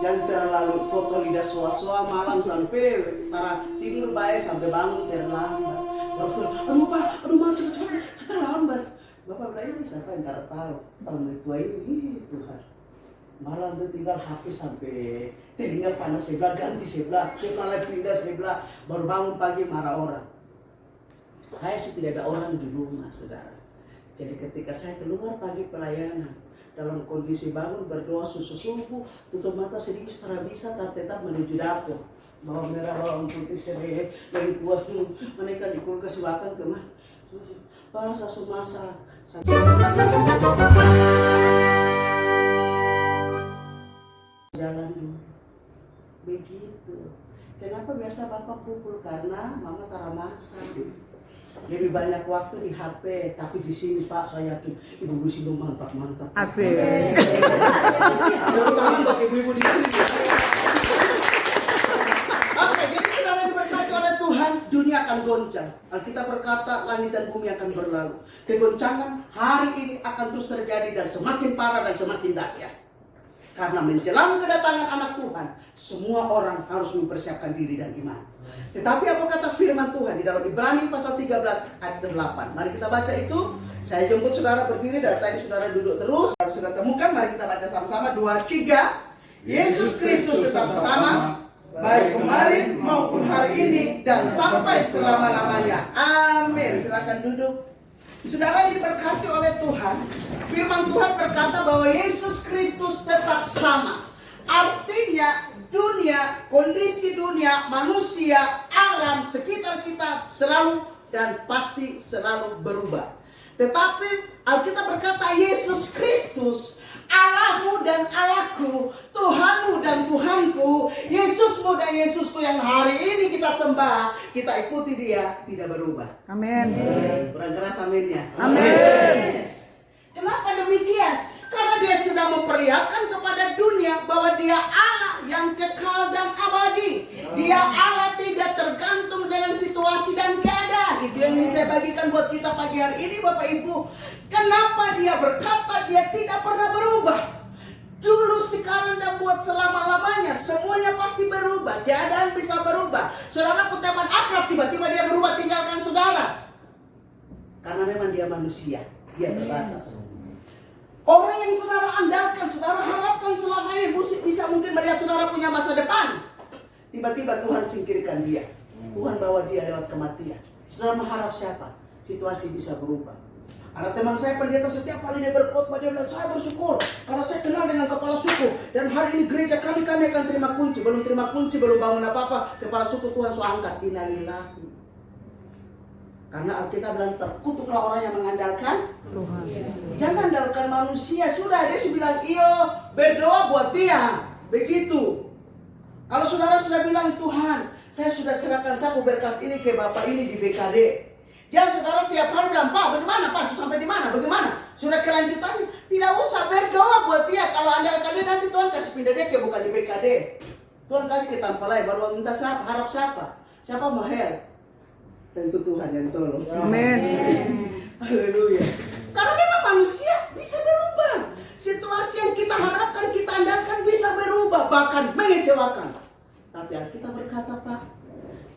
Jangan terlalu foto lidah soa-soa malam sampai tidur baik sampai bangun terlambat. Baru aduh pak, aduh mak cepat terlambat. Bapak bilang ini siapa yang tidak tahu tua ini Tuhan. Malam itu tinggal HP sampai telinga panas sebelah ganti sebelah lagi pindah sebelah baru bangun pagi marah orang. Saya sih tidak ada orang di rumah saudara. Jadi ketika saya keluar pagi pelayanan dalam kondisi bangun berdoa subuh tutup mata sedikit setelah bisa tetap menuju dapur bawang merah bawang putih serai dari kuah mereka di kulkas bahkan ke mah pas asu masak jalan dulu begitu. Kenapa biasa bapak pukul? Karena mama tara masak. Lebih banyak waktu di HP, tapi di sini Pak saya yakin ibu di sini mantap. Asik. Tepuk tangan buat ibu-ibu di sini. Oke, jadi saudara diberkati oleh Tuhan, dunia akan goncang. Alkitab berkata langit dan bumi akan berlalu. Kegoncangan hari ini akan terus terjadi dan semakin parah dan semakin dahsyat. Karena menjelang kedatangan anak Tuhan, semua orang harus mempersiapkan diri dan iman. Tetapi apa kata firman Tuhan di dalam Ibrani pasal 13 ayat 8. Mari kita baca itu. Saya jemput saudara berdiri, dari tadi saudara duduk terus. Kalau sudah temukan, mari kita baca sama-sama 2, 3. Yesus Kristus tetap sama, baik kemarin maupun hari ini dan sampai selama-lamanya. Amin. Silakan duduk. Saudara yang diberkati oleh Tuhan, firman Tuhan berkata bahwa Yesus Kristus tetap sama. Artinya dunia, kondisi dunia, manusia, alam sekitar kita selalu dan pasti selalu berubah. Tetapi Alkitab berkata Yesus Kristus, Allahmu dan Allahku, Tuhanmu dan Tuhanku, Yesusmu dan Yesusku yang hari ini kita sembah, kita ikuti dia, tidak berubah. Amin. Kurang keras aminnya. Amin. Yes. Kenapa demikian? Karena dia sudah memperlihatkan kepada dunia bahwa dia Allah yang kekal dan abadi. Dia Allah tidak tergantung dengan situasi dan keadaan. Itu yang saya bagikan buat kita pagi hari ini Bapak Ibu. Kenapa dia berkata dia tidak pernah berubah? Dulu, sekarang, dan buat selama-lamanya. Semuanya pasti berubah. Keadaan bisa berubah. Saudara punya teman akrab, tiba-tiba dia berubah tinggalkan saudara. Karena memang dia manusia. Dia terbatas. Orang yang saudara andalkan, saudara harapkan selama ini bisa mungkin melihat saudara punya masa depan. Tiba-tiba Tuhan singkirkan dia. Tuhan bawa dia lewat kematian. Saudara mengharap siapa? Situasi bisa berubah. Ada teman saya pendeta, setiap kali dia berkhotbah dia bilang, saya bersyukur karena saya kenal dengan kepala suku. Dan hari ini gereja kami akan terima kunci. Belum terima kunci, belum bangun apa-apa. Kepala suku Tuhan so angkat. Innalillahi. Karena Alkitab bilang terkutuklah orang yang mengandalkan Tuhan. Jangan andalkan manusia. Sudah dia bilang iyo berdoa buat dia. Begitu. Kalau saudara sudah bilang Tuhan, saya sudah serahkan saku berkas ini ke Bapak ini di BKD. Jangan saudara tiap hari bilang, Pak bagaimana Pak sampai di mana? Bagaimana? Sudah kelanjutannya. Tidak usah berdoa buat dia. Kalau andalkan dia nanti Tuhan kasih pindah dia ke bukan di BKD. Tuhan kasih ke tanpa lain. Baru minta siapa? Harap siapa? Siapa mau help? Tentu Tuhan yang tolong. Amin. Haleluya. Karena memang manusia bisa berubah. Situasi yang kita harapkan, kita andalkan bisa berubah, bahkan mengecewakan. Tapi Alkitab berkata, Pak,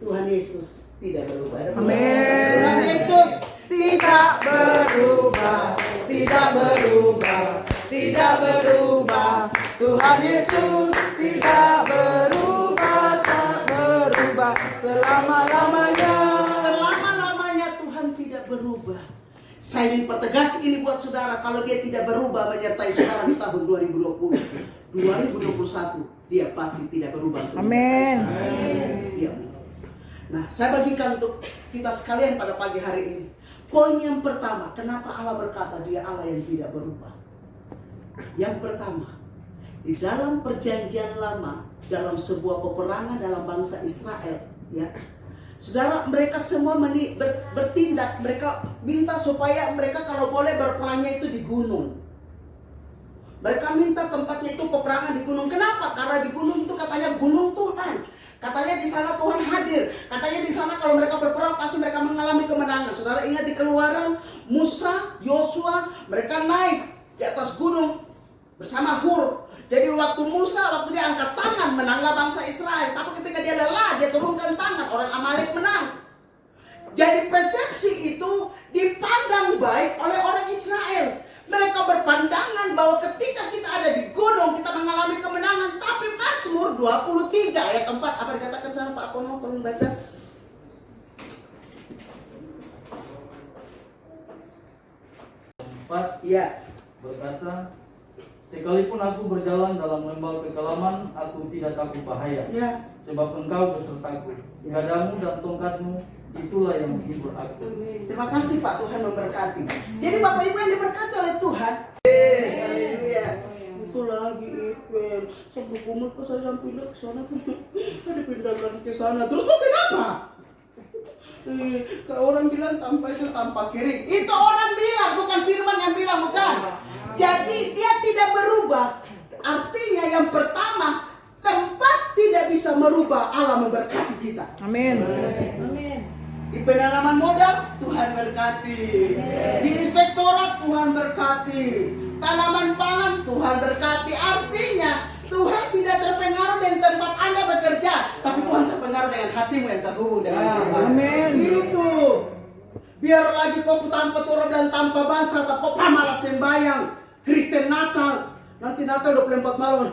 Tuhan Yesus tidak berubah. Amin. Tuhan Yesus tidak berubah, tidak berubah, tidak berubah. Tuhan Yesus tidak berubah, tak berubah selama-lamanya. Selama-lamanya Tuhan tidak berubah. Saya ingin pertegas ini buat saudara, kalau dia tidak berubah menyertai saudara di tahun 2020, 2021, dia pasti tidak berubah. Amin. Dia. Nah, saya bagikan untuk kita sekalian pada pagi hari ini. Poin yang pertama, kenapa Allah berkata dia Allah yang tidak berubah? Yang pertama, di dalam perjanjian lama, dalam sebuah peperangan dalam bangsa Israel, ya. Saudara, mereka semua bertindak, mereka minta supaya mereka kalau boleh berperangnya itu di gunung. Mereka minta tempatnya itu peperangan di gunung. Kenapa? Karena di gunung itu katanya gunung Tuhan. Katanya di sana Tuhan hadir. Katanya di sana kalau mereka berperang pasti mereka mengalami kemenangan. Saudara ingat di Keluaran, Musa, Yosua, mereka naik di atas gunung. bersama Hur. Jadi waktu Musa, waktu dia angkat tangan, menanglah bangsa Israel. Tapi ketika dia lelah, dia turunkan tangan, orang Amalek menang. Jadi persepsi itu dipandang baik oleh orang Israel. Mereka berpandangan bahwa ketika kita ada di gunung, kita mengalami kemenangan. Tapi Mazmur 23 ayat 4, apa dikatakan sana Pak Apono? Tolong baca. 4 Iya. berkata, sekalipun aku berjalan dalam lembah kekelaman, aku tidak takut bahaya, Ya. sebab engkau besertaku. Gadamu dan tongkatmu, itulah yang menghibur aku. Terima kasih Pak, Tuhan memberkati. Jadi Bapak Ibu yang diberkati oleh Tuhan. Yes, haleluya. Itu lagi Ipen. Sampai kumut pas saya pindah ke sana tuh. Ada pindahkan ke sana. Terus kok kenapa? Kalau orang bilang tanpa itu tanpa kering. Itu orang bilang, bukan firman yang bilang, bukan. Jadi dia tidak berubah. Artinya yang pertama, tempat tidak bisa merubah, Allah memberkati kita. Amin. Di pendalaman modal, Tuhan berkati. Di inspektorat, Tuhan berkati. Tanaman pangan, Tuhan berkati. Artinya, Tuhan tidak terpengaruh dengan tempat Anda bekerja, tapi Tuhan terpengaruh dengan hatimu yang terhubung dengan Tuhan. Amin. Itu. Biar lagi kau tanpa turun dan tanpa bangsa, tapi kau pamalas sembayang. Kristen Natal. Nanti Natal 24 malam.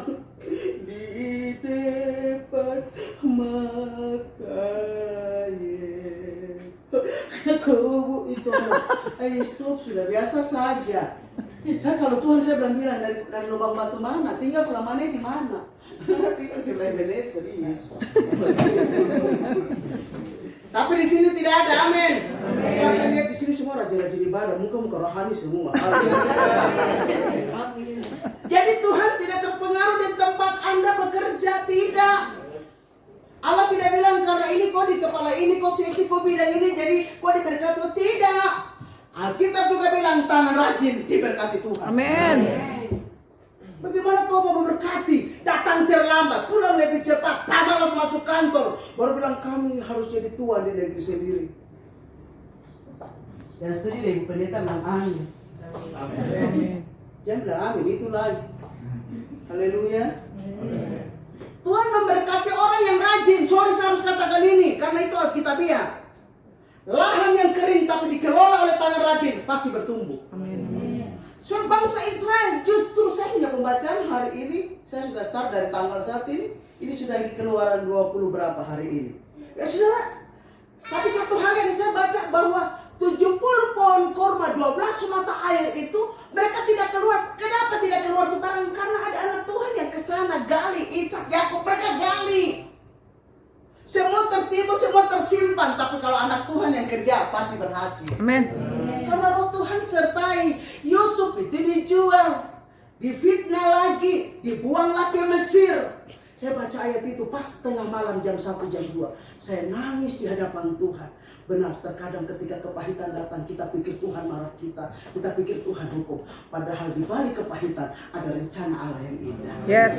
Di depan mata kau itu. Stop, sudah biasa saja. Saya kalau Tuhan saya bilang dari lubang batu mana, tinggal selamanya di mana? Tinggal sebelah Ebenezer, serius. Tapi di sini tidak ada, amin. Saya lihat di sini semua raja-raja ibadah, muka-muka rohani semua. Jadi Tuhan tidak terpengaruh di tempat Anda bekerja, tidak. Allah tidak bilang karena ini kau di kepala ini, kau seksi, kau bidang ini, jadi kau diberkati, tidak. Alkitab juga bilang tangan rajin diberkati Tuhan. Amin. Bagaimana Tuhan mau memberkati? Datang terlambat, pulang lebih cepat, pamalas masuk kantor, baru bilang kami harus jadi tuan di negeri sendiri. Yang setuju deh, pendeta bilang amin. Amin. Jangan bilang amin, itu lagi. Haleluya. Tuhan memberkati orang yang rajin. Sorry saya harus katakan ini, karena itu Alkitabiah. Lahan yang kering tapi dikelola oleh tangan rajin pasti bertumbuh. Amin. Soal bangsa Israel, justru saya punya pembacaan hari ini. Saya sudah start dari tanggal 1 ini. Ini sudah di Keluaran 20 berapa hari ini. Ya saudara, tapi satu hal yang saya baca bahwa 70 pohon korma, 12 mata air itu mereka tidak keluar. Kenapa tidak keluar sekarang? Karena ada anak Tuhan yang kesana gali, Ishak, Yakub, mereka gali. Semua tertipu, semua tersimpan. Tapi kalau anak Tuhan yang kerja pasti berhasil. Amin. Karena roh Tuhan sertai. Yusuf itu dijual, difitnah lagi, dibuang lagi ke Mesir. Saya baca ayat itu pas tengah malam jam 1 jam 2. Saya nangis di hadapan Tuhan. Benar, terkadang ketika kepahitan datang kita pikir Tuhan marah kita, kita pikir Tuhan hukum. Padahal di balik kepahitan ada rencana Allah yang indah. Yes.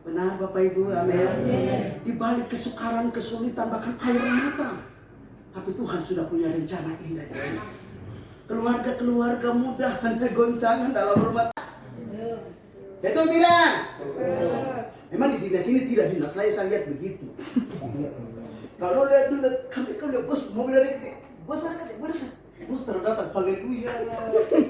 Benar Bapak Ibu, amin. Di balik kesukaran, kesulitan, bahkan air mata, tapi Tuhan sudah punya rencana indah di sini. Keluarga-keluarga muda ada goncangan dalam rumah. Betul tidak? Memang di sini tidak, dinas lain saya lihat begitu. Kalau lihat dulu, kalau lihat bos mobil dari kita, bos terdatang, haleluya.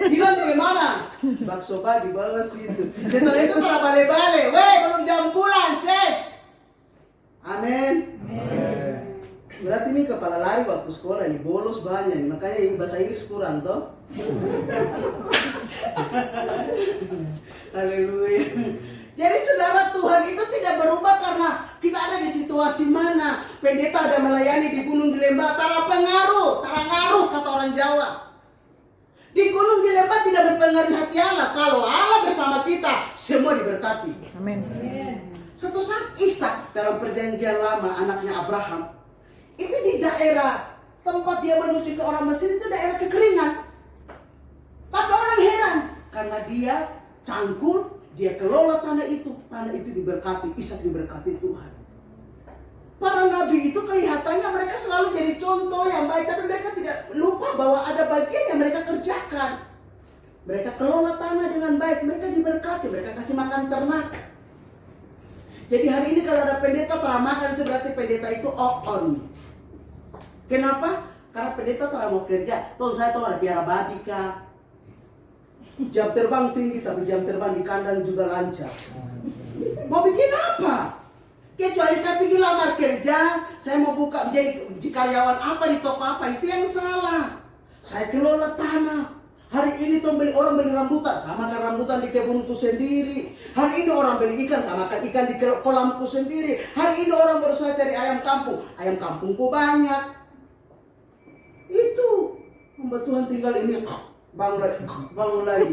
Bilang bagaimana? Bakso di bawah situ. Setelah itu terbalik-balik, weh belum jam pulang, ses. Amin. Berarti ini kepala lari waktu sekolah ini bolos banyak, makanya bahasa Inggris kurang toh. Haleluya. Jadi saudara, Tuhan itu tidak berubah karena kita ada di situasi mana. Pendeta ada melayani di gunung di lembah, tara ngaruh kata orang Jawa. Di gunung di lembah tidak berpengaruh hati Allah. Kalau Allah bersama kita, semua diberkati. Amin. Suatu saat Ishak dalam perjanjian lama, anaknya Abraham, itu di daerah tempat dia menuju ke orang Mesir itu daerah kekeringan. Tapi orang heran karena dia cangkul, dia kelola tanah itu diberkati, Ishak diberkati Tuhan. Para nabi itu kelihatannya mereka selalu jadi contoh yang baik, tapi mereka tidak lupa bahwa ada bagian yang mereka kerjakan. Mereka kelola tanah dengan baik, mereka diberkati, mereka kasih makan ternak. Jadi hari ini kalau ada pendeta teramakan itu berarti pendeta itu on. Kenapa? Karena pendeta telah mau kerja. Tuh saya tuh ada piara babi kah? Jam terbang tinggi tapi jam terbang di kandang juga lancar. Mau bikin apa? Kecuali saya pergi lamar kerja, saya mau buka menjadi karyawan apa di toko apa, itu yang salah. Saya kelola tanah. Hari ini tuh orang beli rambutan, sama makan rambutan di kebunku sendiri. Hari ini orang beli ikan, sama makan ikan di kolamku sendiri. Hari ini orang berusaha cari ayam kampungku banyak. Itu hamba Tuhan tinggal ini bangun lagi,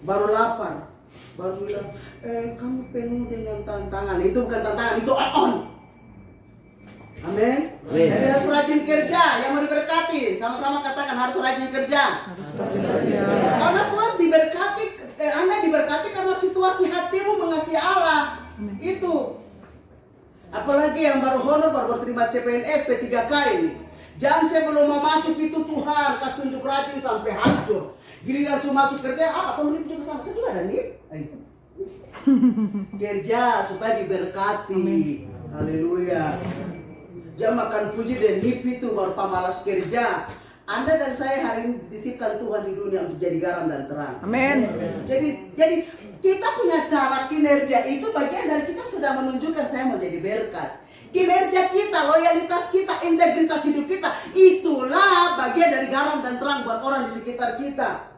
baru lapar, baru bilang, kamu penuh dengan tantangan. Itu bukan tantangan, itu on. Amin. Jadi harus rajin kerja, yang mau diberkati. Sama-sama katakan harus rajin kerja. Karena Tuhan diberkati, Anda diberkati karena situasi hatimu mengasihi Allah. Itu. Apalagi yang baru honor, baru berterima CPNS P3K ini. Jangan sebelum mau masuk itu Tuhan kasih tunjuk rajin sampai hancur. Giliran sudah masuk kerja, apa temen juga sama? Saya juga ada nih. Kerja supaya diberkati. Haleluya. Jangan makan puji dan nip itu baru pamalas kerja. Anda dan saya hari ini dititipkan Tuhan di dunia untuk jadi garam dan terang. Amin. Jadi kita punya cara kinerja itu bagian dari kita sudah menunjukkan saya mau jadi berkat. Kinerja kita, loyalitas kita, integritas hidup kita, itulah bagian dari garam dan terang buat orang di sekitar kita.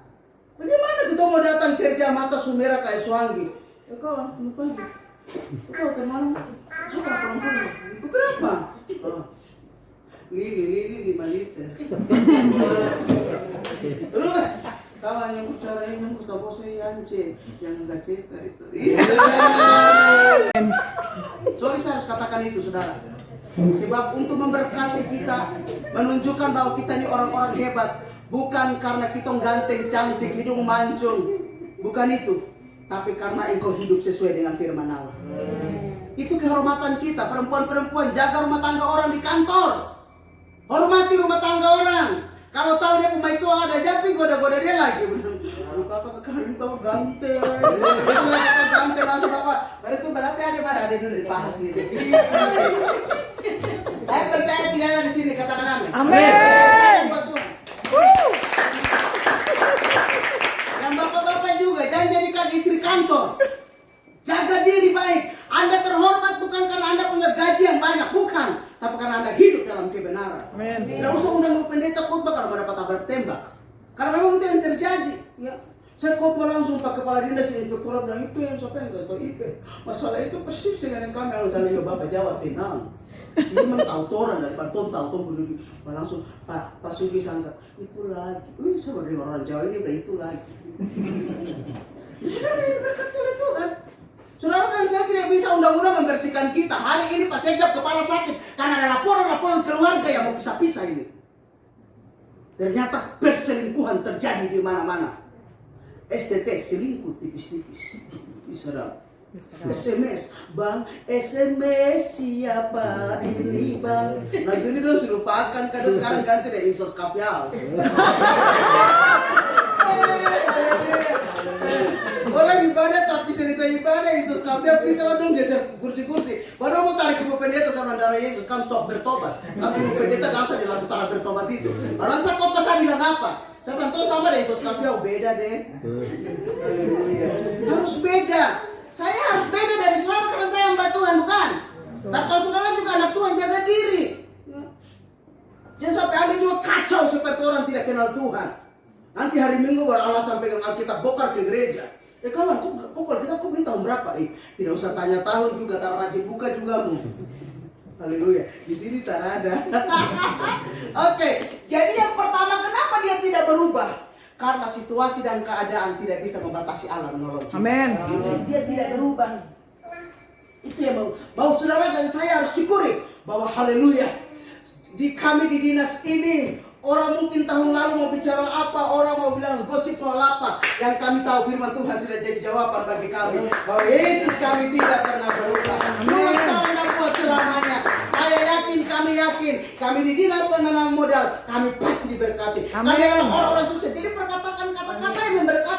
Bagaimana kita mau datang kerja mata sumerah kayak Suanggi? Ya kawan, lupa lagi. Kau teman, suka perempuan. Itu kenapa? Lili 5 liter. Terus kawan yang bicara yang Mustafa Yance yang enggak cetar itu. Sorry saya harus katakan itu saudara. Sebab untuk memberkati kita, menunjukkan bahwa kita ini orang-orang hebat, bukan karena kita ganteng, cantik, hidung mancung, bukan itu, tapi karena engkau hidup sesuai dengan firman Allah. Itu kehormatan kita, perempuan-perempuan jaga rumah tangga orang di kantor. Hormati rumah tangga orang. Kalau tahu dia pemain tua ada japi, goda-goda dia lagi. Aduh kakak hari tahu ganteng. Kakak ganteng langsung bapak. Baru itu berarti ada dulu dibahas gitu. Saya percaya tidak ada di sini, katakan amin. Amin. Yang bapak-bapak juga jangan jadikan istri kantor. Jaga diri baik. Anda terhormat bukan karena Anda punya gaji yang banyak, bukan, tapi karena Anda hidup dalam kebenaran. Amin. Tidak usah undang pendeta khotbah kalau mendapat kabar tembak. Karena memang itu yang terjadi. Ya. Saya khotbah langsung Pak Kepala Dinas Inspektorat bilang itu yang siapa yang kasih tahu IP. Masalah itu persis dengan yang kami harus ya Bapak jawab tenang. Ini memang tahu orang dari Pak Tom tahu berdiri. Langsung Pak Sugi sangka itu lagi. Saya dari orang Jawa ini udah itu lagi. Saudara yang berkat oleh Tuhan. Saudara dan saya tidak bisa undang-undang membersihkan kita. Hari ini Pak Sekdap kepala sakit karena ada laporan-laporan keluarga yang mau pisah-pisah ini. Ternyata perselingkuhan terjadi di mana-mana. STT selingkuh tipis-tipis. Saudara. SMS, bang, SMS siapa ini bang? Lagi ini udah lupakan, kadang sekarang ganti deh Insos Kapial. Orang ibadah tapi selesai ibadah Insos Kapial bicara dong geser kursi-kursi. Baru mau tarik ibu pendeta sama darah Yesus, kamu stop bertobat. Kamu ibu pendeta dansa di lagu tanah bertobat itu. Orang tak kau pasang bilang apa? Saya bilang tuh sama deh Insos Kapial beda deh. Harus beda. Saya harus beda dari saudara karena saya hamba Tuhan, bukan? Tapi kalau saudara juga anak Tuhan, jaga diri. Jangan sampai Anda juga kacau seperti orang tidak kenal Tuhan. Nanti hari Minggu baru alasan pegang Alkitab bokar ke gereja. Kawan, kok Alkitab kok beli tahun berapa? Tidak usah tanya tahun juga, tak rajin buka juga mu. Haleluya. Di sini tak ada. Oke, jadi yang pertama kenapa dia tidak berubah? Karena situasi dan keadaan tidak bisa membatasi Allah menolong kita. Amin. Dia tidak berubah. Itu yang bahwa saudara dan saya harus syukuri bahwa haleluya. Kami di dinas ini, orang mungkin tahun lalu mau bicara apa, orang mau bilang gosip soal apa. Yang kami tahu firman Tuhan sudah jadi jawaban bagi kami. Bahwa Yesus kami tidak pernah berubah. Terus sekarang dan buat ceramahnya. Saya yakin, kami di dinas penanaman modal, kami pasti diberkati. Kami adalah orang-orang sukses. Jadi katakan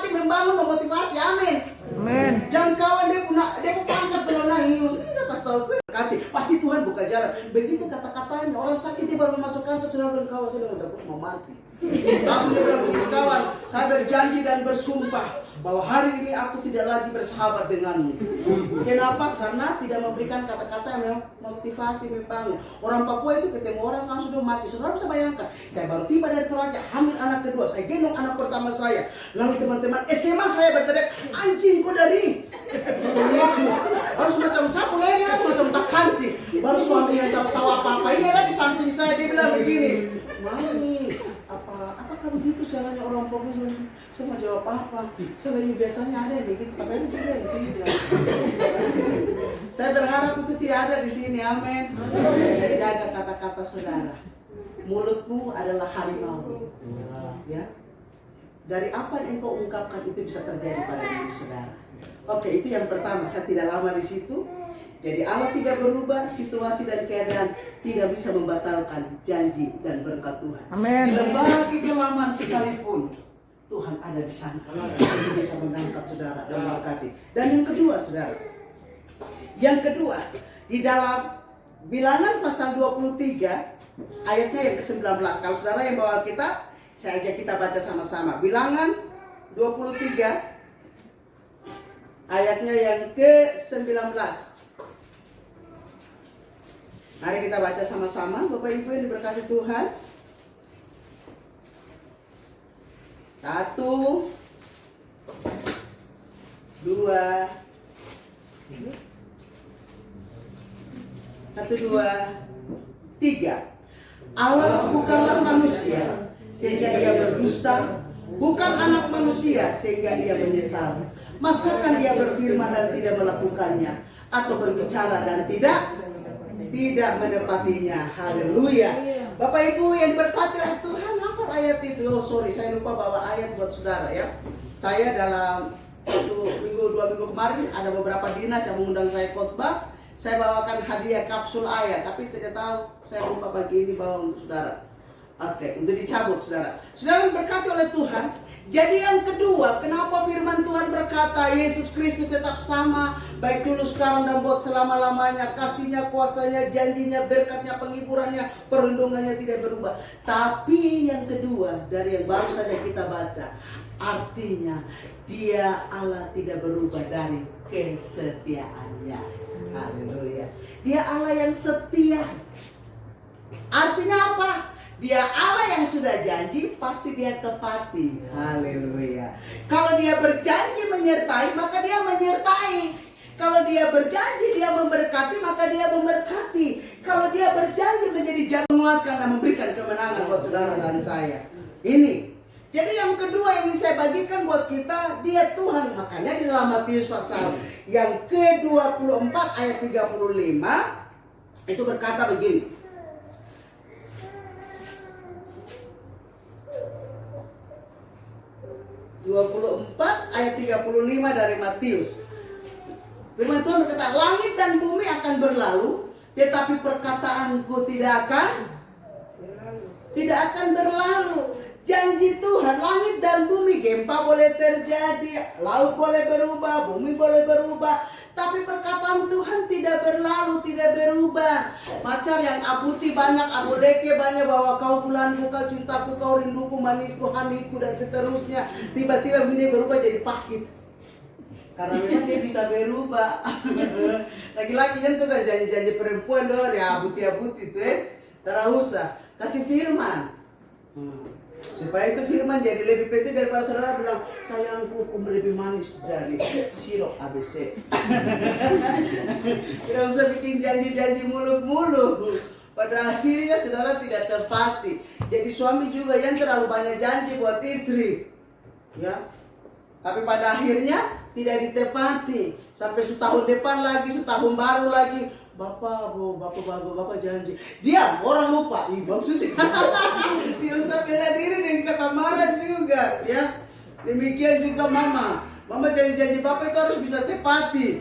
menyemangati, membangun, memotivasi. Amin. Amin. Jangan kawan dia pun pangkat belum naik. Iya kasih tahu gue. Berkati, pasti Tuhan buka jalan. Begitu kata-katanya, orang sakit dia baru masuk kantor, saudara bilang, kawan saya udah mau mati. Langsung dia bilang begini, kawan, saya berjanji dan bersumpah bahwa hari ini aku tidak lagi bersahabat denganmu. Kenapa? Karena tidak memberikan kata-kata yang motivasi, membangun. Orang Papua itu ketemu orang langsung udah mati. Saudara bisa bayangkan, saya baru tiba dari Toraja, hamil anak kedua, saya gendong anak pertama saya. Lalu teman-teman SMA saya berteriak, anjing kok dari Yesus. Harus macam sapu leher, harus macam tak kancing. Baru suami yang tertawa apa-apa. Ini ada di samping saya, dia bilang begini, Mami, apakah begitu caranya orang Papua? Saya mau jawab apa? Saya lagi biasanya ada yang begitu, tapi ada juga yang tidak. Saya berharap itu tidak ada di sini, amin. Jaga kata-kata saudara. Mulutmu adalah harimau. Ya. Dari apa yang engkau ungkapkan itu bisa terjadi pada diri saudara. Oke, itu yang pertama. Saya tidak lama di situ. Jadi Allah tidak berubah, situasi dan keadaan tidak bisa membatalkan janji dan berkat Tuhan. Amin. Di lembaga kelaman sekalipun Tuhan ada di sana. Dia bisa mengangkat saudara dan memberkati. Dan yang kedua saudara, yang kedua di dalam Bilangan pasal 23 ayatnya yang ke-19. Kalau saudara yang bawa Alkitab, saya ajak kita baca sama-sama. Bilangan 23 ayatnya yang ke-19. Mari kita baca sama-sama, Bapak Ibu yang diberkati Tuhan. 1, 2, 3. Allah bukanlah manusia sehingga ia berdusta, bukan anak manusia sehingga ia menyesal. Masakan ia berfirman dan tidak melakukannya, atau berbicara dan tidak menepatinya. Haleluya. Bapak Ibu yang berkati oleh Tuhan, hafal ayat itu. Oh sorry, saya lupa bawa ayat buat saudara ya. Saya dalam 2 minggu kemarin ada beberapa dinas yang mengundang saya khotbah. Saya bawakan hadiah kapsul ayat, tapi tidak tahu saya lupa bagi ini bawa untuk saudara. Oke, untuk dicabut saudara. Saudara berkati oleh Tuhan. Jadi yang kedua, kenapa firman Tuhan berkata Yesus Kristus tetap sama, baik dulu sekarang dan buat selama-lamanya. Kasihnya, kuasanya, janjinya, berkatnya, penghiburannya, perlindungannya tidak berubah. Tapi yang kedua dari yang baru saja kita baca, artinya Dia Allah tidak berubah dari kesetiaannya. Haleluya. Dia Allah yang setia. Artinya apa? Dia Allah yang sudah janji, pasti Dia tepati. Haleluya. Kalau Dia berjanji menyertai, maka Dia menyertai. Kalau Dia berjanji Dia memberkati, maka Dia memberkati. Kalau Dia berjanji menjadi jalan menguatkan dan memberikan kemenangan buat saudara dan saya. Ini. Jadi yang kedua yang ingin saya bagikan buat kita, Dia Tuhan. Makanya di dalam Matius pasal yang ke-24 ayat 35 itu berkata begini. Ayat 35 dari Matius. Firman Tuhan berkata, langit dan bumi akan berlalu, tetapi perkataanku tidak akan berlalu. Janji Tuhan, langit dan bumi, gempa boleh terjadi, laut boleh berubah, bumi boleh berubah, tapi perkataan Tuhan tidak berlalu, tidak berubah. Pacar yang abuti banyak, abuleke banyak, bahwa kau bulanku, kau cintaku, kau rinduku, manisku, hamiku, dan seterusnya. Tiba-tiba ini berubah jadi pahit. Karena memang dia bisa berubah. Laki-laki kan tuh kan janji-janji perempuan doang ya, abuti-abuti itu tidak usah. Kasih firman. Supaya itu firman jadi lebih penting daripada saudara bilang, sayangku hukum lebih manis dari sirup ABC. Tidak usah bikin janji-janji muluk-muluk. Pada akhirnya saudara tidak tepati. Jadi suami juga yang terlalu banyak janji buat istri, ya. Tapi pada akhirnya tidak ditepati. Sampai setahun depan lagi, setahun baru lagi. Bapak janji. Diam, orang lupa. Maksudnya dia usah bela diri dengan kata marah juga, ya. Demikian juga mama. Mama janji-janji bapak itu harus bisa tepati.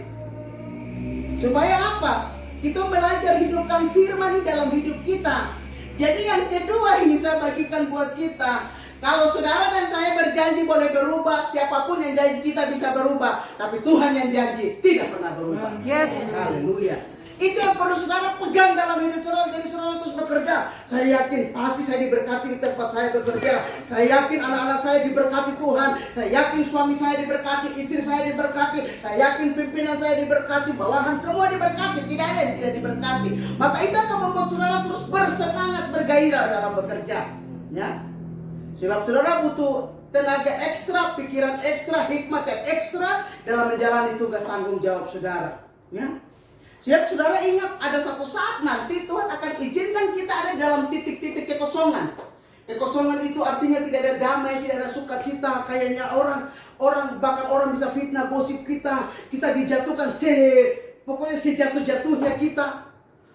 Supaya apa? Kita belajar hidupkan firman di dalam hidup kita. Jadi yang kedua ini saya bagikan buat kita. Kalau saudara dan saya berjanji boleh berubah, siapapun yang janji kita bisa berubah. Tapi Tuhan yang janji tidak pernah berubah. Yes. Haleluya. Itu yang perlu saudara pegang dalam hidup saudara. Jadi saudara terus bekerja. Saya yakin pasti saya diberkati di tempat saya bekerja. Saya yakin anak-anak saya diberkati Tuhan. Saya yakin suami saya diberkati, istri saya diberkati. Saya yakin pimpinan saya diberkati, bawahan semua diberkati. Tidak ada yang tidak diberkati. Maka itu akan membuat saudara terus bersemangat, bergairah dalam bekerja. Ya. Sebab saudara butuh tenaga ekstra, pikiran ekstra, hikmat yang ekstra dalam menjalani tugas tanggung jawab saudara. Ya. Siap saudara ingat ada satu saat nanti Tuhan akan izinkan kita ada dalam titik-titik kekosongan. Kekosongan itu artinya tidak ada damai, tidak ada sukacita. Kayaknya bahkan orang bisa fitnah, gosip kita. Kita dijatuhkan pokoknya sejatuh-jatuhnya kita.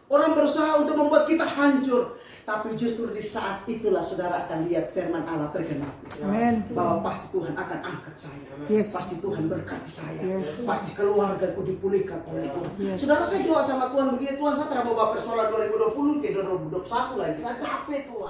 Orang berusaha untuk membuat kita hancur. Tapi justru di saat itulah saudara akan lihat firman Allah tergenapi. Amin. Bahwa pasti Tuhan akan angkat saya. Yes. Pasti Tuhan berkati saya. Yes. Pasti keluargaku dipulihkan oleh Tuhan. Yes. Saudara, saya doa sama Tuhan begini, Tuhan saya terima persoalan 2020 ke 2021 lagi. Saya capek Tuhan.